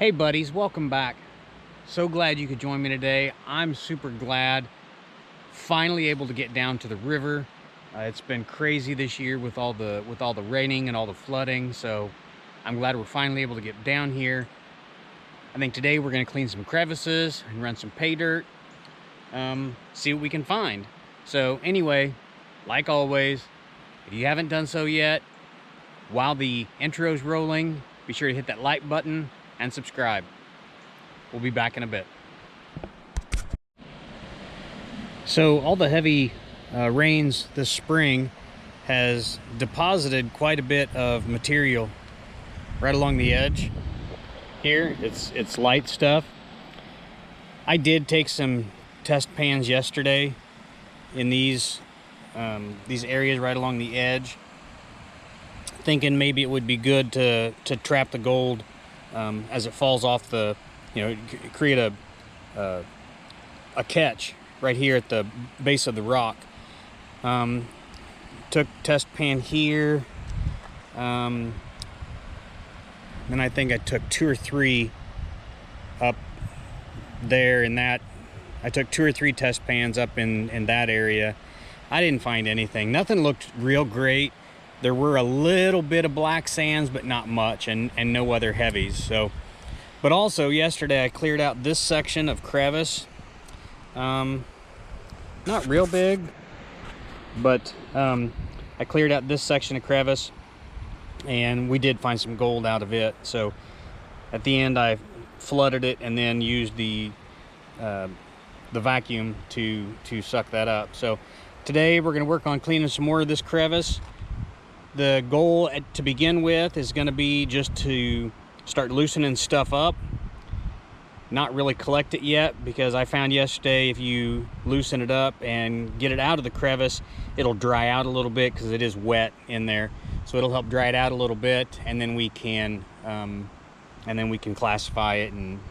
Hey buddies, welcome back. So glad you could join me today. I'm super glad finally able to get down to the river. It's been crazy this year with all the raining and all the flooding, so I'm glad we're finally able to get down here. I think today we're going to clean some crevices and run some pay dirt, see what we can find. So anyway, like always, if you haven't done so yet, while the intro's rolling, be sure to hit that like button and subscribe. We'll be back in a bit. So all the heavy rains this spring has deposited quite a bit of material right along the edge. Here, it's light stuff. I did take some test pans yesterday in these areas right along the edge, thinking maybe it would be good to trap the gold as it falls off the, create a catch right here at the base of the rock. Took test pan here, then I think I took 2 or 3 up there in that. I took 2 or 3 test pans up in that area. I didn't find anything. Nothing looked real great. There were a little bit of black sands, but not much, and no other heavies. So, but also yesterday I cleared out this section of crevice. Not real big, but I cleared out this section of crevice, and we did find some gold out of it. So at the end I flooded it and then used the vacuum to suck that up. So today we're going to work on cleaning some more of this crevice. The goal to begin with is going to be just to start loosening stuff up, not really collect it yet, because I found yesterday if you loosen it up and get it out of the crevice, it'll dry out a little bit because it is wet in there. So it'll help dry it out a little bit, and then we can classify it and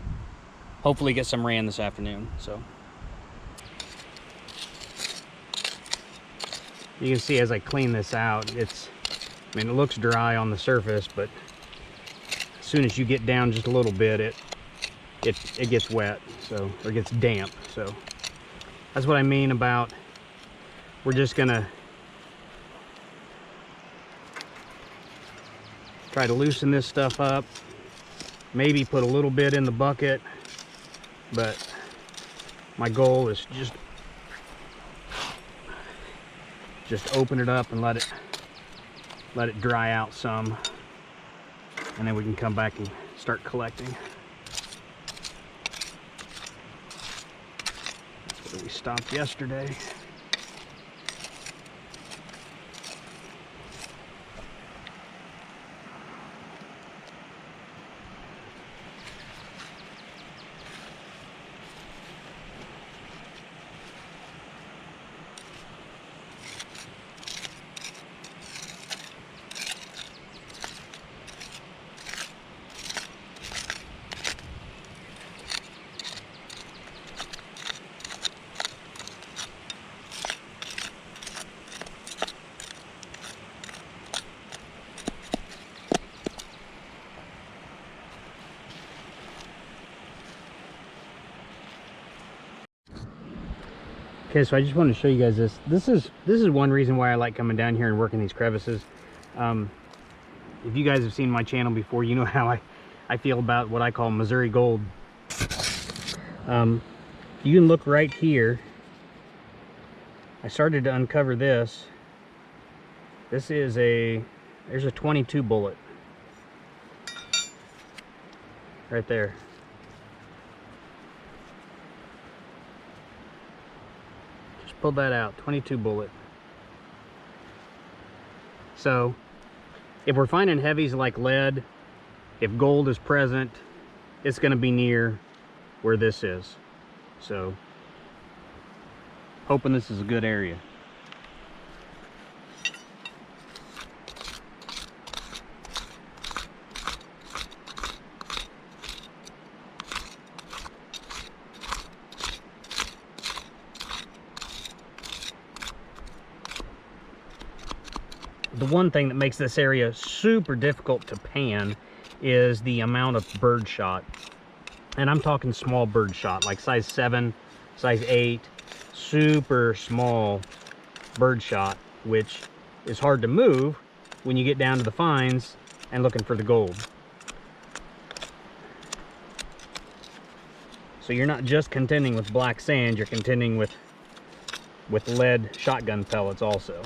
hopefully get some rain this afternoon. So you can see as I clean this out, it looks dry on the surface, but as soon as you get down just a little bit, it gets wet, so, or gets damp. So that's what I mean about, we're just gonna try to loosen this stuff up, maybe put a little bit in the bucket, but my goal is just open it up and let it dry out some, and then we can come back and start collecting. That's where we stopped yesterday. Okay, so I just wanted to show you guys this. This is one reason why I like coming down here and working these crevices. If you guys have seen my channel before, you know how I feel about what I call Missouri gold. You can look right here. I started to uncover this. This is there's a 22 bullet right there. Pulled that out, 22 bullet. So if we're finding heavies like lead, if gold is present, it's going to be near where this is. So hoping this is a good area. The one thing that makes this area super difficult to pan is the amount of bird shot. And I'm talking small bird shot, like size 7, size 8, super small bird shot, which is hard to move when you get down to the fines and looking for the gold. So you're not just contending with black sand, you're contending with lead shotgun pellets also.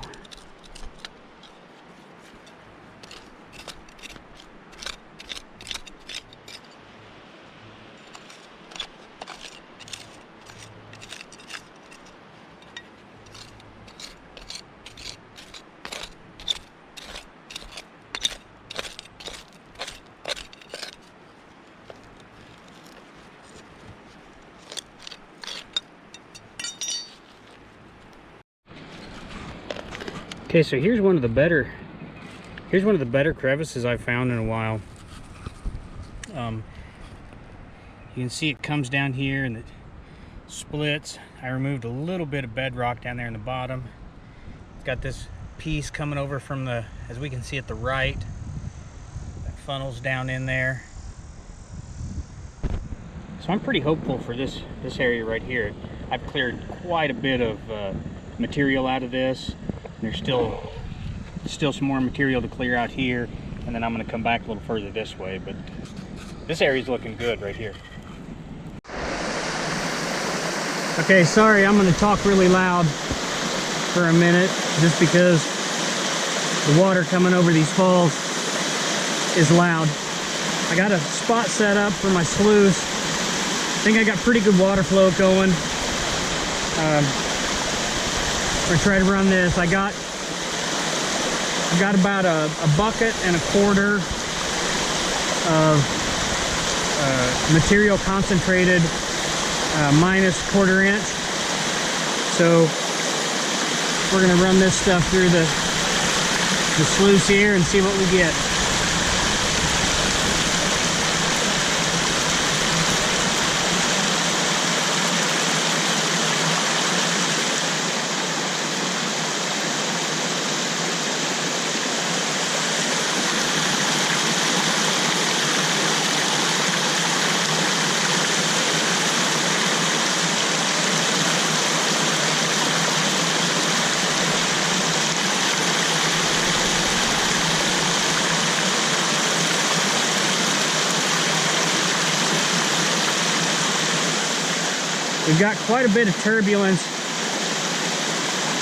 Okay, so here's one of the better crevices I've found in a while. You can see it comes down here and it splits. I removed a little bit of bedrock down there in the bottom. It's got this piece coming over from the, as we can see at the right, that funnels down in there. So I'm pretty hopeful for this area right here. I've cleared quite a bit of material out of this. There's still some more material to clear out here, and then I'm going to come back a little further this way, but this area's looking good right here. Okay, sorry, I'm going to talk really loud for a minute just because the water coming over these falls is loud. I got a spot set up for my sluice. I think I got pretty good water flow going. I'm gonna try to run this. I got about a bucket and a quarter of material concentrated minus quarter inch. So we're gonna run this stuff through the sluice here and see what we get. We've got quite a bit of turbulence.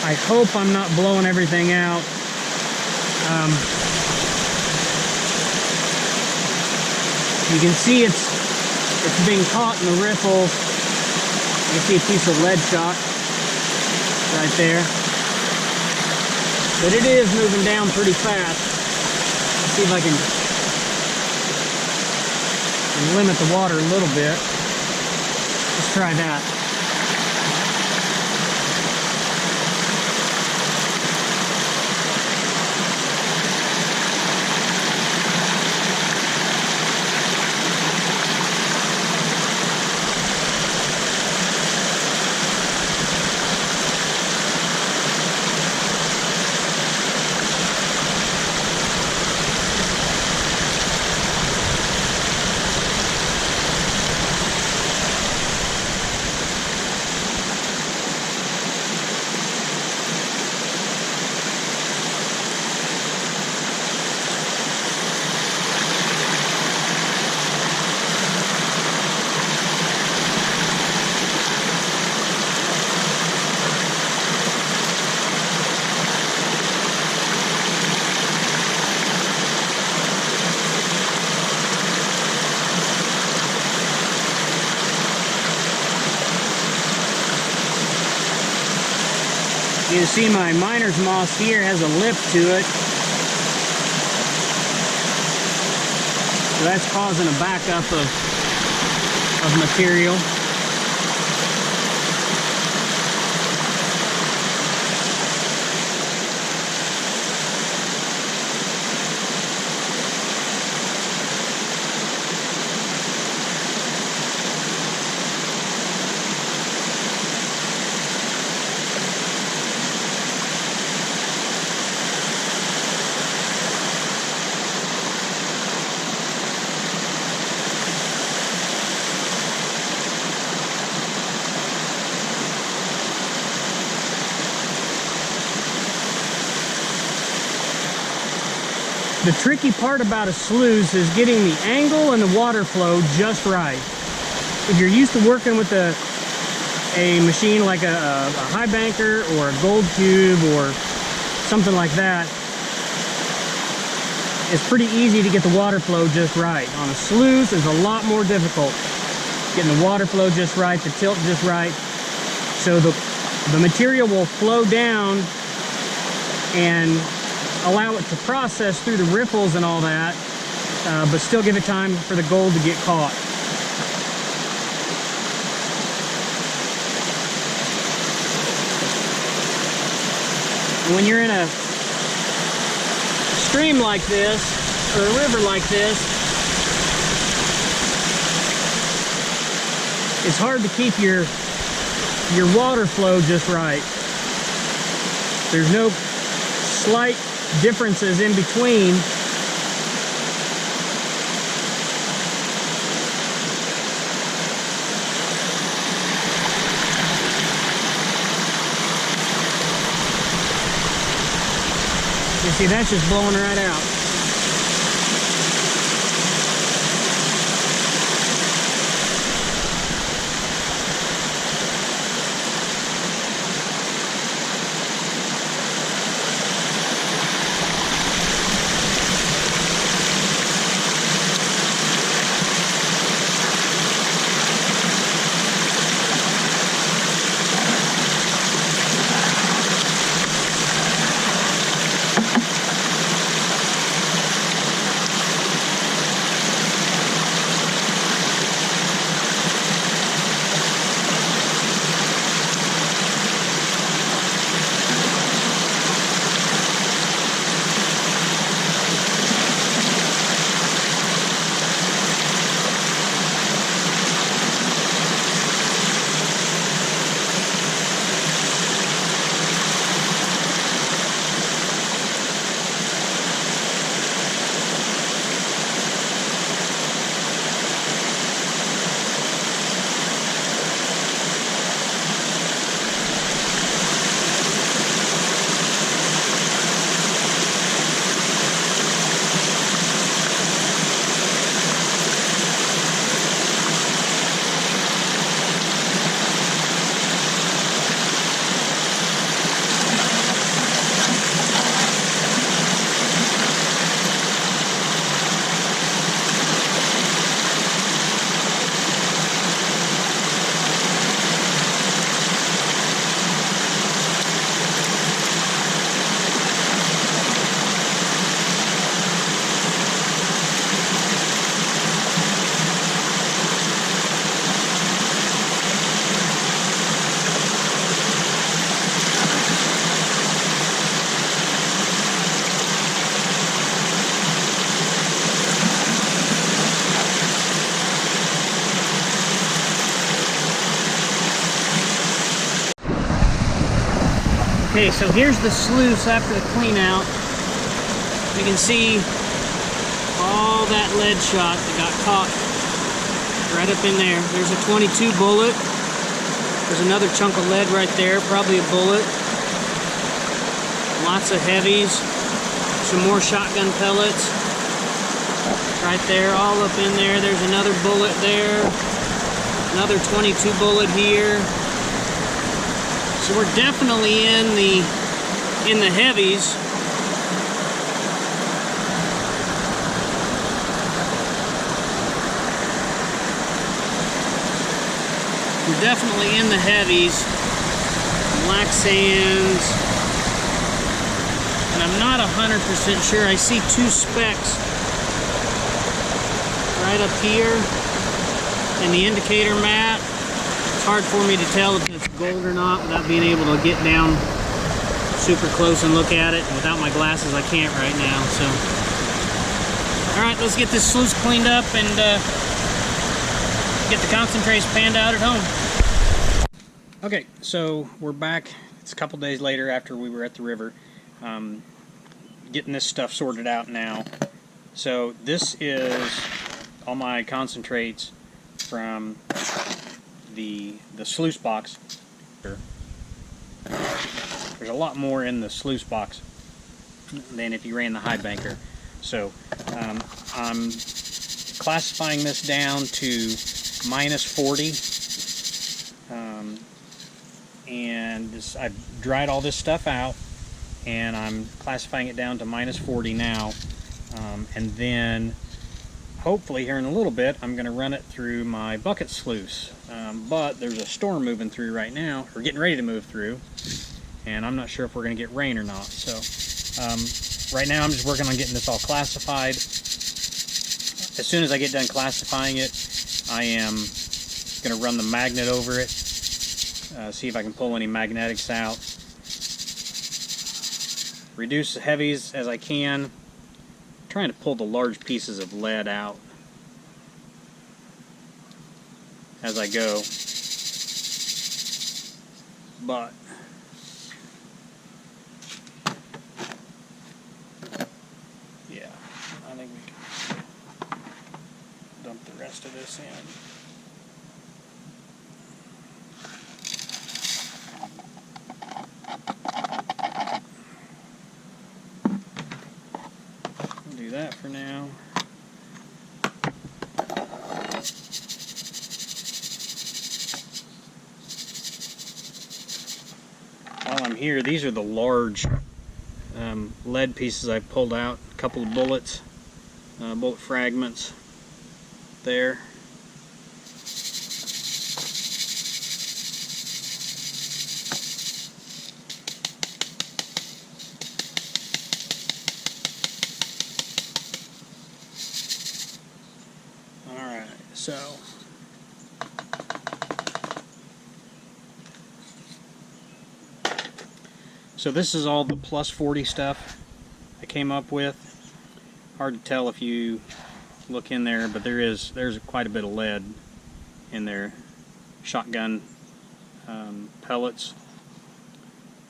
I hope I'm not blowing everything out. You can see it's being caught in the riffles. You can see a piece of lead shot right there. But it is moving down pretty fast. Let's see if I can limit the water a little bit. Let's try that. You can see my miner's moss here has a lip to it. So that's causing a backup of material. The tricky part about a sluice is getting the angle and the water flow just right. If you're used to working with a machine like a high banker or a gold cube or something like that, it's pretty easy to get the water flow just right. On a sluice, it's a lot more difficult. Getting the water flow just right, the tilt just right. So the material will flow down and allow it to process through the riffles and all that, but still give it time for the gold to get caught. When you're in a stream like this, or a river like this, it's hard to keep your water flow just right. There's no slight differences in between. You see, that's just blowing right out. Okay, so here's the sluice after the clean out. You can see all that lead shot that got caught right up in there. There's a 22 bullet. There's another chunk of lead right there, probably a bullet. Lots of heavies. Some more shotgun pellets. Right there, all up in there. There's another bullet there. Another 22 bullet here. So we're definitely in the heavies. We're definitely in the heavies. Black sands. And I'm not 100% sure. I see two specks right up here in the indicator mat. It's hard for me to tell if it's gold or not without being able to get down super close and look at it. Without my glasses, I can't right now. So, all right, let's get this sluice cleaned up and get the concentrates panned out at home. Okay, so we're back. It's a couple days later after we were at the river. Getting this stuff sorted out now. So this is all my concentrates from the sluice box. There's a lot more in the sluice box than if you ran the high banker. So I'm classifying this down to -40, and I've dried all this stuff out, and I'm classifying it down to -40 now, and then hopefully here in a little bit I'm going to run it through my bucket sluice, but there's a storm moving through right now, or getting ready to move through, and I'm not sure if we're going to get rain or not. So right now I'm just working on getting this all classified. As soon as I get done classifying it, I am going to run the magnet over it, see if I can pull any magnetics out, reduce the heavies as I can. I'm trying to pull the large pieces of lead out as I go, but yeah, I think we can dump the rest of this in. We'll do that for now. While I'm here, these are the large lead pieces I've pulled out. A couple of bullets, bullet fragments there. Alright, so this is all the +40 stuff I came up with. Hard to tell if you look in there, but there's quite a bit of lead in there. Shotgun pellets,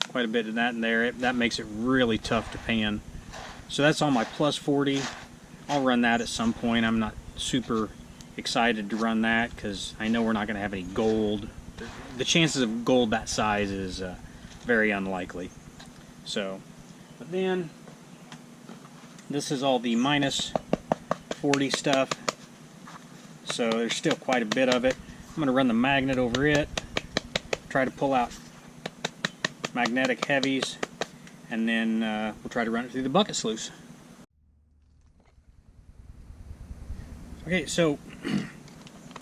quite a bit of that in there. That makes it really tough to pan. So that's all my +40. I'll run that at some point. I'm not super excited to run that because I know we're not going to have any gold. The chances of gold that size is very unlikely. So, but then this is all the -40 stuff, so there's still quite a bit of it. I'm going to run the magnet over it, try to pull out magnetic heavies, and then we'll try to run it through the bucket sluice. Okay, so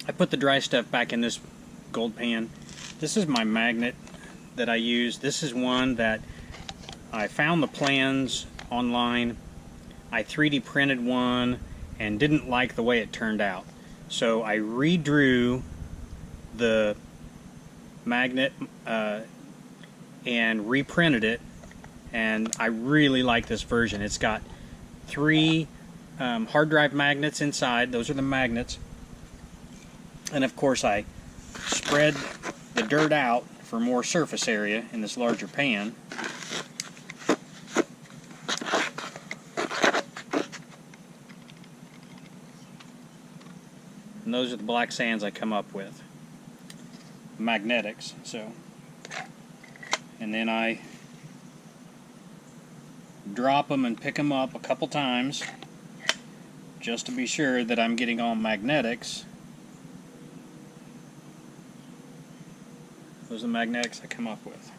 I put the dry stuff back in this gold pan. This is my magnet that I use. This is one that I found the plans online. I 3D printed one and didn't like the way it turned out. So I redrew the magnet and reprinted it, and I really like this version. It's got 3 hard drive magnets inside. Those are the magnets. And of course I spread the dirt out for more surface area in this larger pan. And those are the black sands I come up with. Magnetics. So, and then I drop them and pick them up a couple times just to be sure that I'm getting all magnetics. Those are the magnetics I come up with.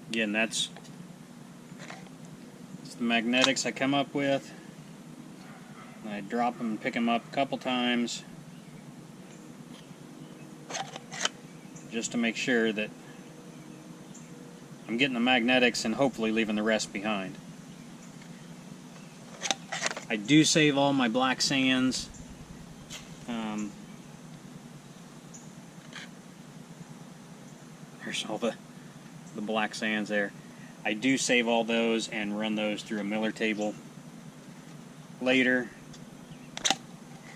Again, that's the magnetics I come up with. And I drop them and pick them up a couple times just to make sure that I'm getting the magnetics and hopefully leaving the rest behind. I do save all my black sands. There's all the black sands there. I do save all those and run those through a miller table later.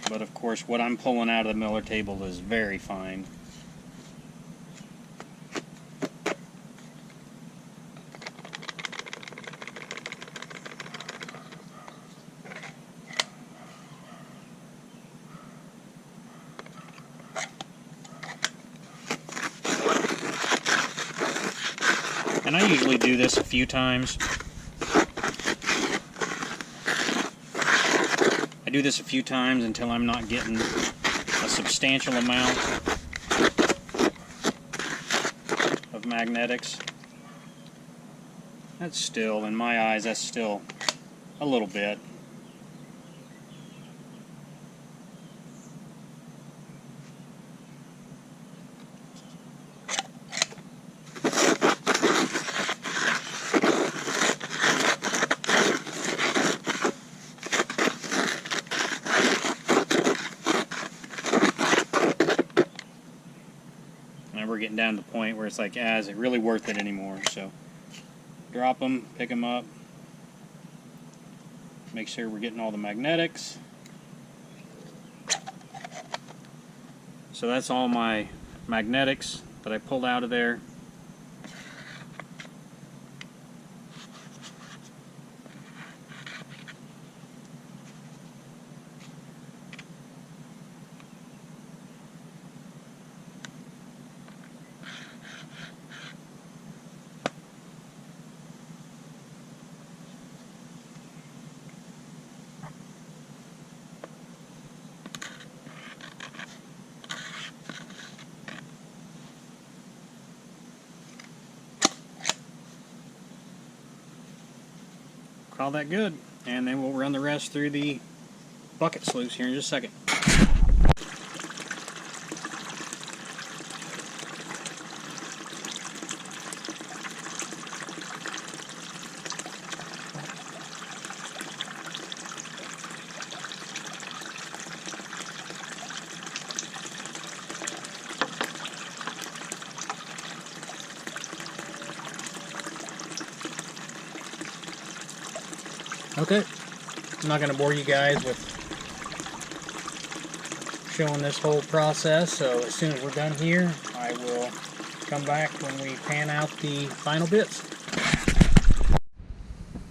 But of course what I'm pulling out of the miller table is very fine. And I usually do this a few times. I do this a few times until I'm not getting a substantial amount of magnetics. That's still, in my eyes, that's still a little bit. And we're getting down to the point where it's like, is it really worth it anymore? So drop them, pick them up, make sure we're getting all the magnetics. So that's all my magnetics that I pulled out of there. All that good, and then we'll run the rest through the bucket sluice here in just a second. Okay, I'm not going to bore you guys with showing this whole process, so as soon as we're done here, I will come back when we pan out the final bits.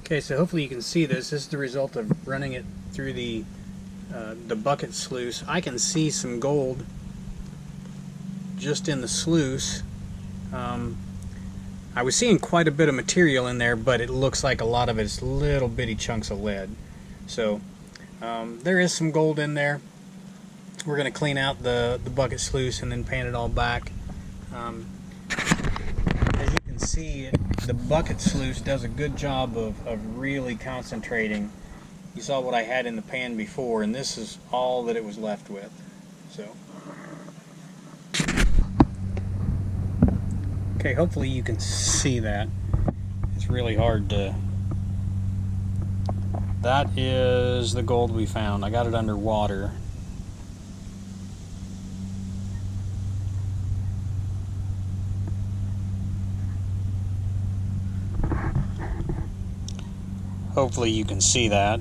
Okay, so hopefully you can see this. This is the result of running it through the bucket sluice. I can see some gold just in the sluice. I was seeing quite a bit of material in there, but it looks like a lot of it's little bitty chunks of lead. So there is some gold in there. We're going to clean out the bucket sluice and then pan it all back. As you can see, the bucket sluice does a good job of really concentrating. You saw what I had in the pan before, and this is all that it was left with. So. Okay, hopefully you can see that. It's really hard to... That is the gold we found. I got it underwater. Hopefully you can see that.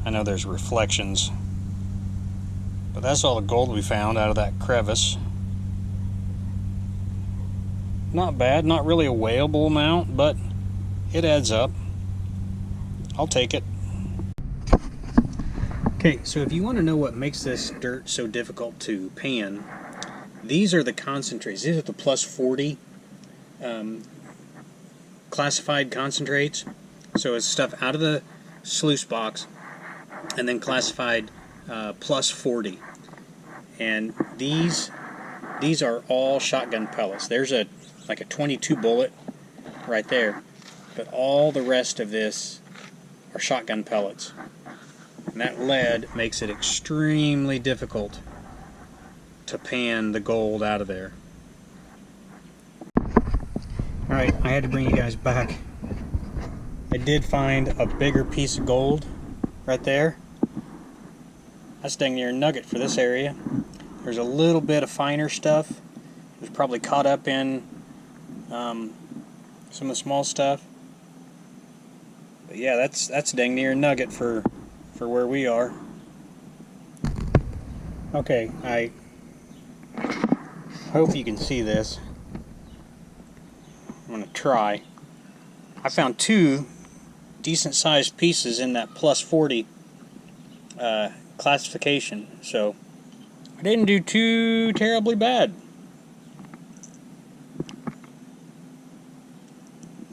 I know there's reflections. But that's all the gold we found out of that crevice. Not bad, not really a weighable amount, but it adds up. I'll take it. Okay, so if you want to know what makes this dirt so difficult to pan, these are the concentrates. These are the plus 40 classified concentrates. So it's stuff out of the sluice box and then classified plus 40. And these are all shotgun pellets. There's like a 22 bullet right there, but all the rest of this are shotgun pellets, and that lead makes it extremely difficult to pan the gold out of there. Alright, I had to bring you guys back. I did find a bigger piece of gold right there. That's dang near a nugget for this area. There's a little bit of finer stuff. It was probably caught up in some of the small stuff, but yeah, that's dang near a nugget for where we are. Okay, I hope you can see this. I'm gonna try. I found two decent sized pieces in that plus 40 classification, so I didn't do too terribly bad.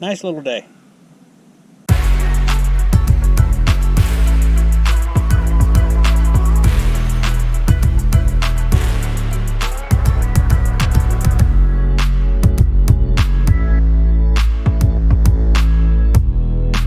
nice little day.